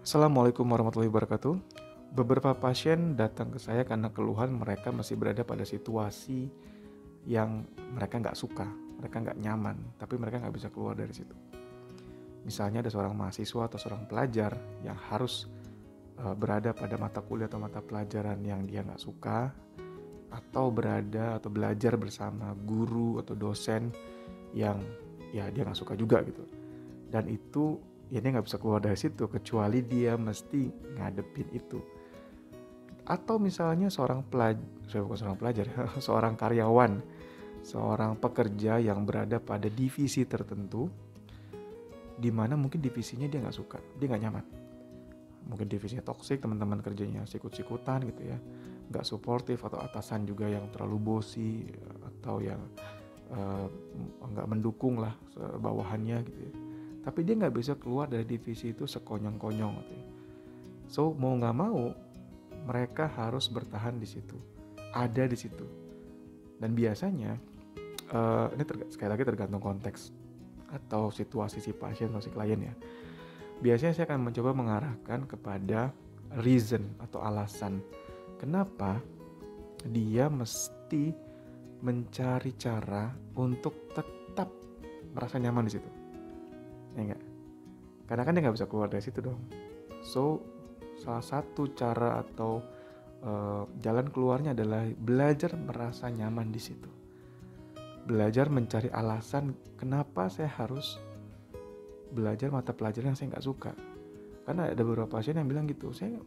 Assalamualaikum warahmatullahi wabarakatuh. Beberapa pasien datang ke saya karena keluhan mereka masih berada pada situasi yang mereka nggak suka, mereka nggak nyaman, tapi mereka nggak bisa keluar dari situ. Misalnya ada seorang mahasiswa atau seorang pelajar yang harus berada pada mata kuliah atau mata pelajaran yang dia nggak suka, atau berada atau belajar bersama guru atau dosen yang ya dia nggak suka juga gitu. Dan itu ya dia nggak bisa keluar dari situ kecuali dia mesti ngadepin itu. Atau misalnya bukan seorang pelajar, seorang karyawan, seorang pekerja yang berada pada divisi tertentu, di mana mungkin divisinya dia nggak suka, dia nggak nyaman. Mungkin divisinya toksik, teman-teman kerjanya sikut-sikutan gitu ya, nggak suportif, atau atasan juga yang terlalu bosi, atau yang nggak mendukung lah bawahannya gitu ya. Tapi dia nggak bisa keluar dari divisi itu sekonyong-konyong gitu ya. So mau nggak mau mereka harus bertahan di situ, ada di situ. Dan biasanya sekali lagi tergantung konteks atau situasi si pasien atau si klien ya. Biasanya saya akan mencoba mengarahkan kepada reason atau alasan kenapa dia mesti mencari cara untuk tetap merasa nyaman di situ. Ya enggak? Karena kan dia nggak bisa keluar dari situ dong. So salah satu cara atau jalan keluarnya adalah belajar merasa nyaman di situ. Belajar mencari alasan kenapa saya harus belajar mata pelajaran yang saya nggak suka. Karena ada beberapa pasien yang bilang gitu, saya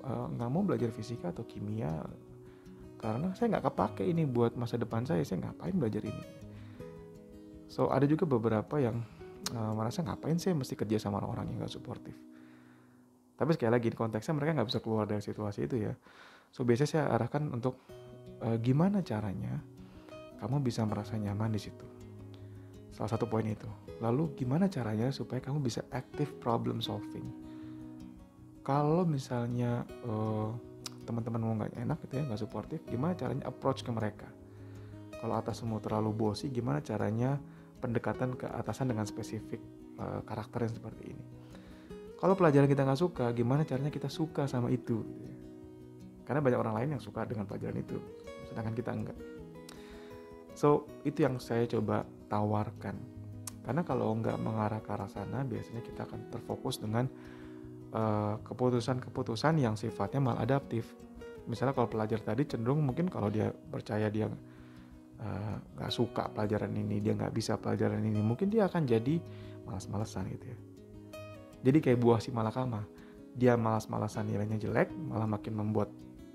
nggak mau belajar fisika atau kimia karena saya nggak kepake ini buat masa depan saya ngapain belajar ini. So ada juga beberapa yang merasa ngapain saya mesti kerja sama orang-orang yang nggak suportif. Tapi sekali lagi konteksnya mereka nggak bisa keluar dari situasi itu ya. So biasanya saya arahkan untuk gimana caranya kamu bisa merasa nyaman di situ. Salah satu poin itu. Lalu gimana caranya supaya kamu bisa active problem solving. Kalau misalnya teman-teman mau nggak enak gitu ya, nggak suportif, gimana caranya approach ke mereka. Kalau atasmu terlalu bosi, gimana caranya pendekatan ke atasan dengan spesifik karakter yang seperti ini. Kalau pelajaran kita nggak suka, gimana caranya kita suka sama itu. Karena banyak orang lain yang suka dengan pelajaran itu, sedangkan kita enggak. So, itu yang saya coba tawarkan. Karena kalau nggak mengarah ke arah sana, biasanya kita akan terfokus dengan keputusan-keputusan yang sifatnya maladaptif. Misalnya kalau pelajar tadi cenderung mungkin kalau dia percaya dia nggak suka pelajaran ini, dia nggak bisa pelajaran ini, mungkin dia akan jadi malas-malasan gitu ya. Jadi kayak buah si malakama, dia malas-malasan nilainya jelek, malah makin membuat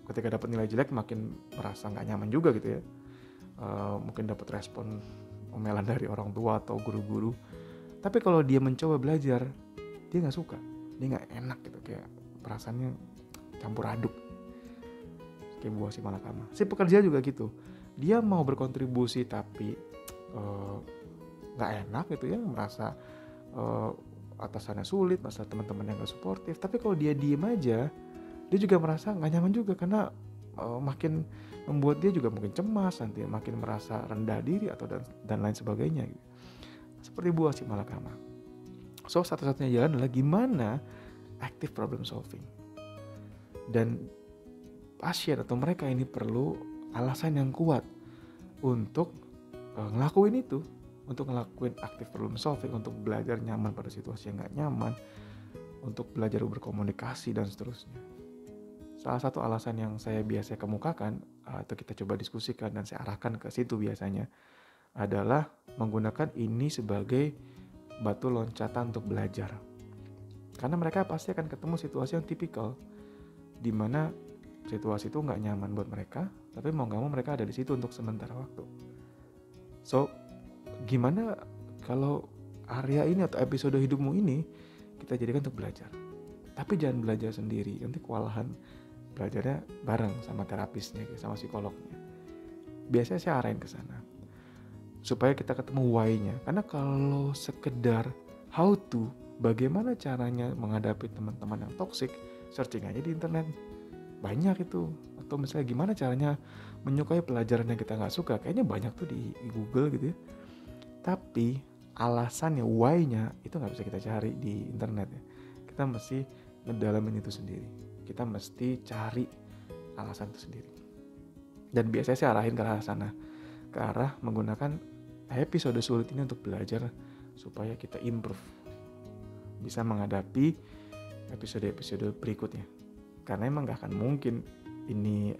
ketika dapat nilai jelek makin merasa nggak nyaman juga gitu ya. Mungkin dapat respon omelan dari orang tua atau guru-guru. Tapi kalau dia mencoba belajar, dia nggak suka, dia nggak enak gitu, kayak perasaannya campur aduk, kayak buah si malakama. Si pekerja juga gitu, dia mau berkontribusi tapi nggak enak gitu ya, merasa atasannya sulit, merasa teman-teman yang nggak suportif. Tapi kalau dia diem aja, dia juga merasa nggak nyaman juga karena makin membuat dia juga mungkin cemas, nanti makin merasa rendah diri atau dan lain sebagainya gitu. Seperti buah si malakama. So satu-satunya jalan adalah gimana active problem solving. Dan pasien atau mereka ini perlu alasan yang kuat untuk ngelakuin itu, untuk ngelakuin active problem solving, untuk belajar nyaman pada situasi yang gak nyaman, untuk belajar berkomunikasi dan seterusnya. Salah satu alasan yang saya biasa kemukakan atau kita coba diskusikan dan saya arahkan ke situ biasanya adalah menggunakan ini sebagai batu loncatan untuk belajar. Karena mereka pasti akan ketemu situasi yang tipikal di mana situasi itu nggak nyaman buat mereka, tapi mau nggak mau mereka ada di situ untuk sementara waktu. So, gimana kalau area ini atau episode hidupmu ini kita jadikan untuk belajar. Tapi jangan belajar sendiri, nanti kewalahan. Belajarnya bareng sama terapisnya, sama psikolognya. Biasanya saya arahin ke sana supaya kita ketemu why-nya. Karena kalau sekedar how to, bagaimana caranya menghadapi teman-teman yang toksik, searching aja di internet, banyak itu. Atau misalnya gimana caranya menyukai pelajaran yang kita nggak suka, kayaknya banyak tuh di Google gitu ya. Tapi alasannya, why-nya itu nggak bisa kita cari di internet ya. Kita mesti ngedalamin itu sendiri. Kita mesti cari alasan itu sendiri. Dan biasanya saya arahin ke arah sana, ke arah menggunakan episode sulit ini untuk belajar supaya kita improve, bisa menghadapi episode-episode berikutnya. Karena emang gak akan mungkin ini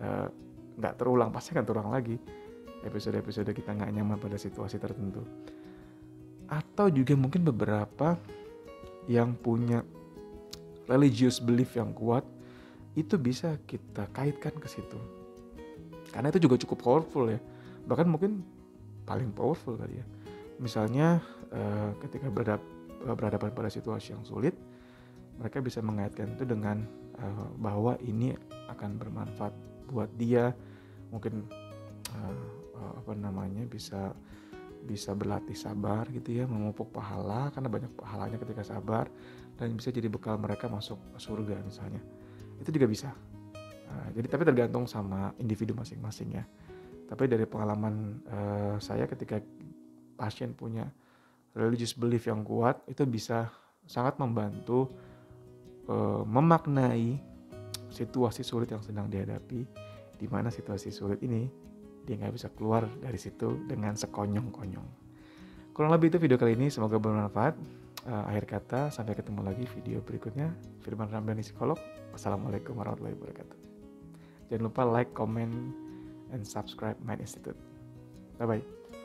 gak terulang, pasti akan terulang lagi episode-episode kita gak nyaman pada situasi tertentu. Atau juga mungkin beberapa yang punya religious belief yang kuat, itu bisa kita kaitkan ke situ. Karena itu juga cukup powerful ya. Bahkan mungkin paling powerful kali ya. Misalnya ketika berhadapan pada situasi yang sulit, mereka bisa mengaitkan itu dengan bahwa ini akan bermanfaat buat dia. Mungkin bisa berlatih sabar gitu ya, memupuk pahala karena banyak pahalanya ketika sabar, dan bisa jadi bekal mereka masuk surga misalnya. Itu juga bisa. Jadi tapi tergantung sama individu masing-masing ya. Tapi dari pengalaman saya ketika pasien punya religious belief yang kuat, itu bisa sangat membantu memaknai situasi sulit yang sedang dihadapi, di mana situasi sulit ini dia nggak bisa keluar dari situ dengan sekonyong-konyong. Kurang lebih itu video kali ini, semoga bermanfaat. Akhir kata, sampai ketemu lagi video berikutnya. Firman Ramdhani, psikolog. Wassalamualaikum warahmatullahi wabarakatuh. Jangan lupa like, comment, and subscribe Mind Institute. Bye-bye.